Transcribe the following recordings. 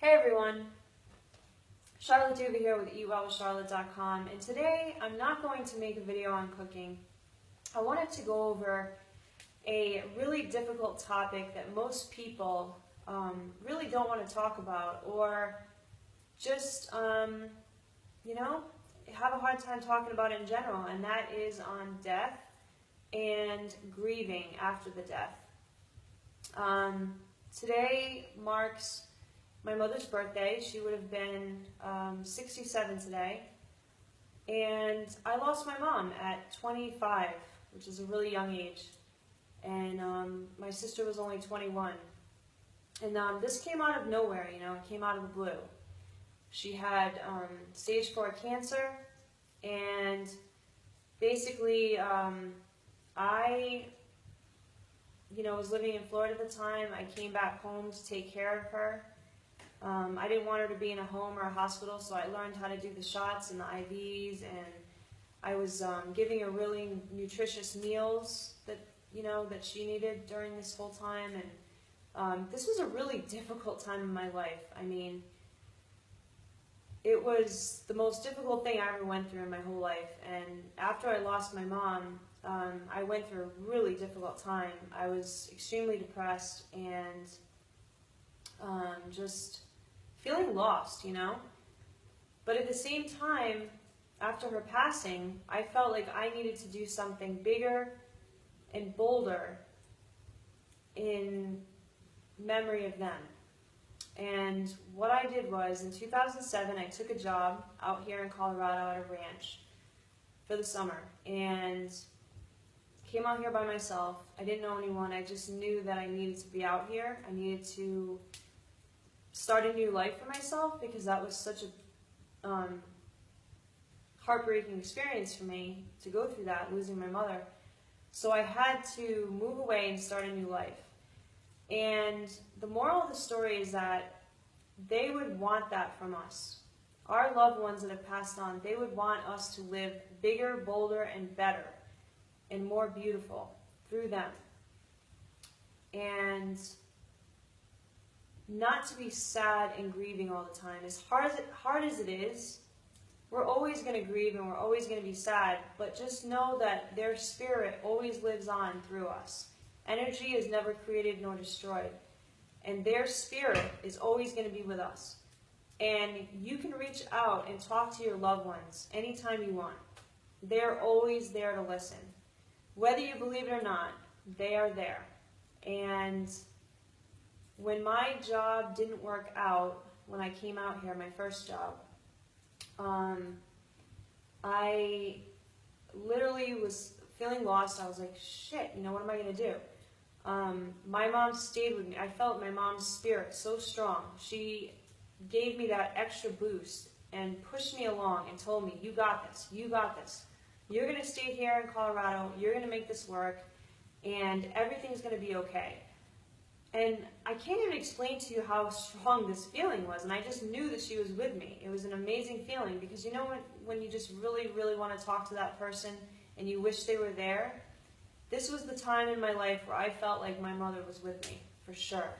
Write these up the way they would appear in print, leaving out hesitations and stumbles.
Hey everyone, Charlotte Duva here with eatwellwithcharlotte.com, and today I'm not going to make a video on cooking. I wanted to go over a really difficult topic that most people really don't want to talk about, or just, have a hard time talking about it in general, and that is on death and grieving after the death. Today marks my mother's birthday. She would have been 67 today, and I lost my mom at 25, which is a really young age, and my sister was only 21. And this came out of nowhere, it came out of the blue. She had stage 4 cancer, and basically I was living in Florida at the time. I came back home to take care of her. I didn't want her to be in a home or a hospital, so I learned how to do the shots and the IVs, and I was giving her really nutritious meals that she needed during this whole time. And this was a really difficult time in my life. I mean, it was the most difficult thing I ever went through in my whole life. And after I lost my mom, I went through a really difficult time. I was extremely depressed and just feeling lost, But at the same time, after her passing, I felt like I needed to do something bigger and bolder in memory of them. And what I did was, in 2007, I took a job out here in Colorado at a ranch for the summer, and came out here by myself. I didn't know anyone. I just knew that I needed to be out here. I needed to start a new life for myself, because that was such a heartbreaking experience for me to go through that, losing my mother. So I had to move away and start a new life. And the moral of the story is that they would want that from us. Our loved ones that have passed on, they would want us to live bigger, bolder, and better, and more beautiful through them. And not to be sad and grieving all the time. As hard as it is, we're always going to grieve and we're always going to be sad, but just know that their spirit always lives on through us. Energy is never created nor destroyed, and their spirit is always going to be with us. And you can reach out and talk to your loved ones anytime you want. They're always there to listen. Whether you believe it or not, they are there. And when my job didn't work out, when I came out here, my first job, I literally was feeling lost. I was like, shit, what am I going to do? My mom stayed with me. I felt my mom's spirit so strong. She gave me that extra boost and pushed me along and told me, you got this, you got this. You're going to stay here in Colorado, you're going to make this work, and everything's going to be okay. And I can't even explain to you how strong this feeling was, and I just knew that she was with me. It was an amazing feeling, because when you just really, really want to talk to that person and you wish they were there, this was the time in my life where I felt like my mother was with me, for sure.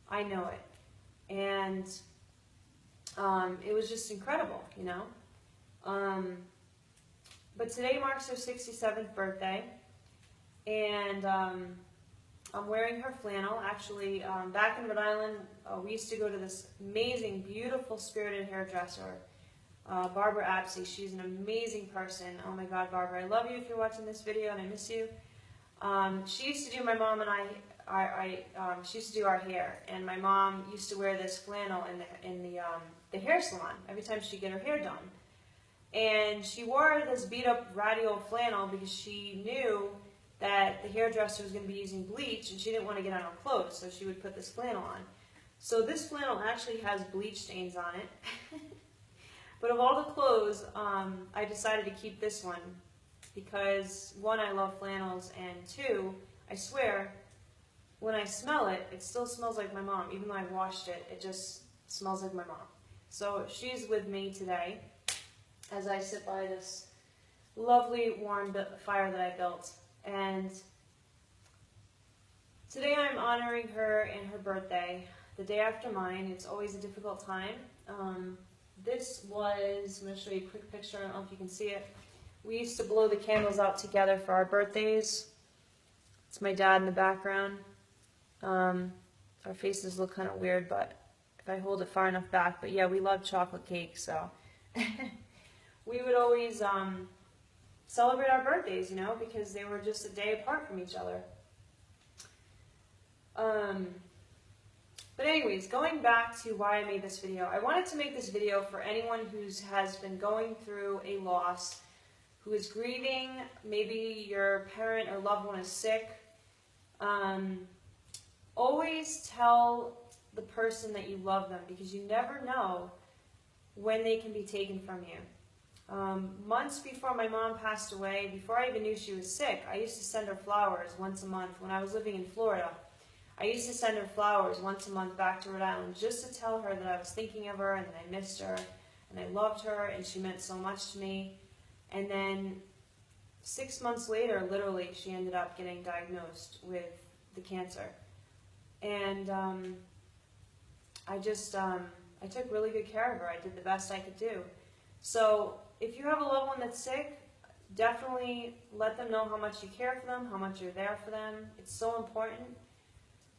I know it. And it was just incredible, But today marks her 67th birthday, and I'm wearing her flannel. Actually, back in Rhode Island, we used to go to this amazing, beautiful, spirited hairdresser, Barbara Apsey. She's an amazing person. Oh my God, Barbara, I love you if you're watching this video, and I miss you. She used to do, my mom and she used to do our hair, and my mom used to wear this flannel in the hair salon every time she'd get her hair done. And she wore this beat-up, ratty old flannel because she knew that the hairdresser was going to be using bleach, and she didn't want to get on her clothes, so she would put this flannel on. So this flannel actually has bleach stains on it. But of all the clothes, I decided to keep this one because, one, I love flannels, and two, I swear, when I smell it, it still smells like my mom. Even though I washed it, it just smells like my mom. So she's with me today as I sit by this lovely warm fire that I built. And today I'm honoring her and her birthday. the day after mine. It's always a difficult time. This was, I'm going to show you a quick picture, I don't know if you can see it. We used to blow the candles out together for our birthdays. It's my dad in the background. Our faces look kind of weird, but if I hold it far enough back, but yeah, we love chocolate cake, so we would always celebrate our birthdays, you know, because they were just a day apart from each other. But anyways, going back to why I made this video, I wanted to make this video for anyone who has been going through a loss, who is grieving, maybe your parent or loved one is sick. Always tell the person that you love them, because you never know when they can be taken from you. Months before my mom passed away, before I even knew she was sick, I used to send her flowers once a month when I was living in Florida. I used to send her flowers once a month back to Rhode Island just to tell her that I was thinking of her and that I missed her and I loved her and she meant so much to me. And then 6 months later, literally, she ended up getting diagnosed with the cancer. And I took really good care of her. I did the best I could do. So if you have a loved one that's sick, definitely let them know how much you care for them, how much you're there for them. It's so important,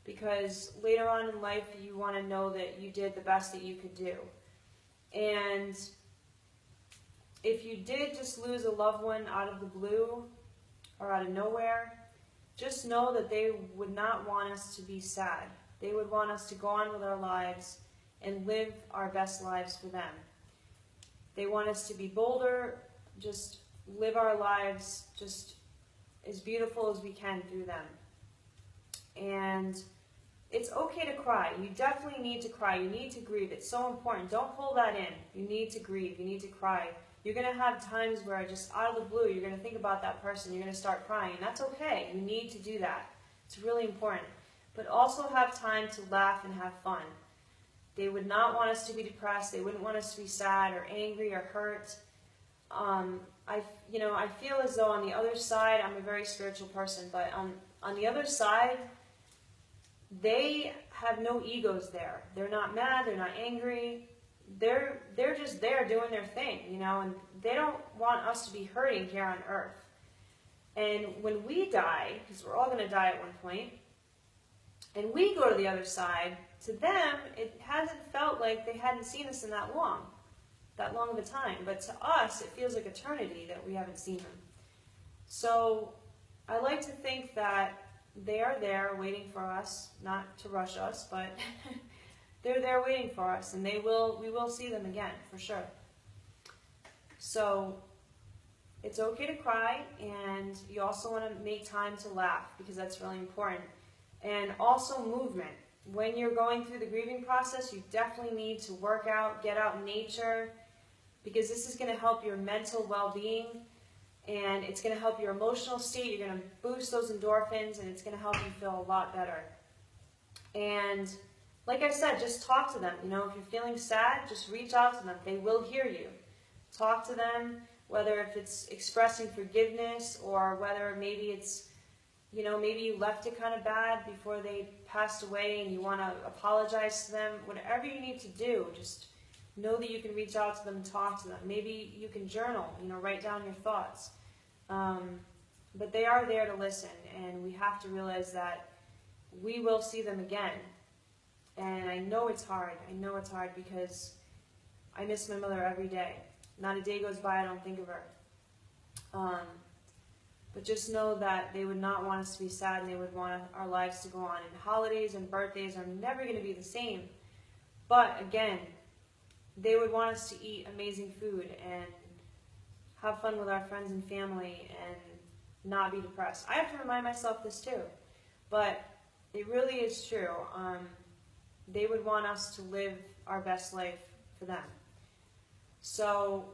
because later on in life you want to know that you did the best that you could do. And if you did just lose a loved one out of the blue or out of nowhere, just know that they would not want us to be sad. They would want us to go on with our lives and live our best lives for them. They want us to be bolder, just live our lives just as beautiful as we can through them. And it's okay to cry. You definitely need to cry. You need to grieve. It's so important. Don't hold that in. You need to grieve. You need to cry. You're going to have times where just out of the blue, you're going to think about that person. You're going to start crying. And that's okay. You need to do that. It's really important. But also have time to laugh and have fun. They would not want us to be depressed. They wouldn't want us to be sad or angry or hurt. I feel as though on the other side, I'm a very spiritual person, but on the other side, they have no egos there. They're not mad, they're not angry. They're just there doing their thing, you know, and they don't want us to be hurting here on earth. And when we die, because we're all going to die at one point, and we go to the other side, to them, it hasn't felt like they hadn't seen us in that long of a time. But to us, it feels like eternity that we haven't seen them. So I like to think that they are there waiting for us, not to rush us, but they're there waiting for us, and we will see them again, for sure. So it's okay to cry, and you also want to make time to laugh, because that's really important. And also movement. When you're going through the grieving process, you definitely need to work out, get out in nature, because this is going to help your mental well-being, and it's going to help your emotional state. You're going to boost those endorphins, and it's going to help you feel a lot better. And like I said, just talk to them. You know, if you're feeling sad, just reach out to them. They will hear you. Talk to them, whether if it's expressing forgiveness, or whether maybe it's, you know, maybe you left it kind of bad before they passed away and you want to apologize to them. Whatever you need to do, just know that you can reach out to them and talk to them. Maybe you can journal, you know, write down your thoughts. But they are there to listen, and we have to realize that we will see them again. And I know it's hard. I know it's hard, because I miss my mother every day. Not a day goes by I don't think of her. But just know that they would not want us to be sad, and they would want our lives to go on. And holidays and birthdays are never going to be the same. But again, they would want us to eat amazing food and have fun with our friends and family and not be depressed. I have to remind myself this too. But it really is true. They would want us to live our best life for them. So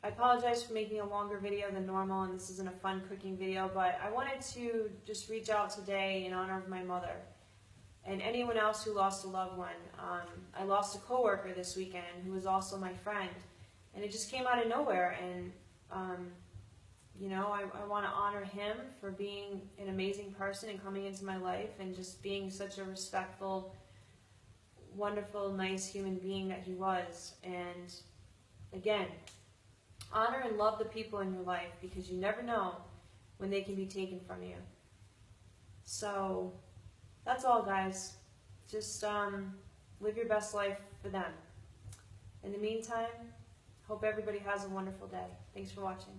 I apologize for making a longer video than normal, and this isn't a fun cooking video, but I wanted to just reach out today in honor of my mother and anyone else who lost a loved one. I lost a coworker this weekend who was also my friend, and it just came out of nowhere. And you know, I want to honor him for being an amazing person and coming into my life and just being such a respectful wonderful, nice human being that he was. And again, honor and love the people in your life, because you never know when they can be taken from you. So that's all, guys. Just live your best life for them. In the meantime, hope everybody has a wonderful day. Thanks for watching.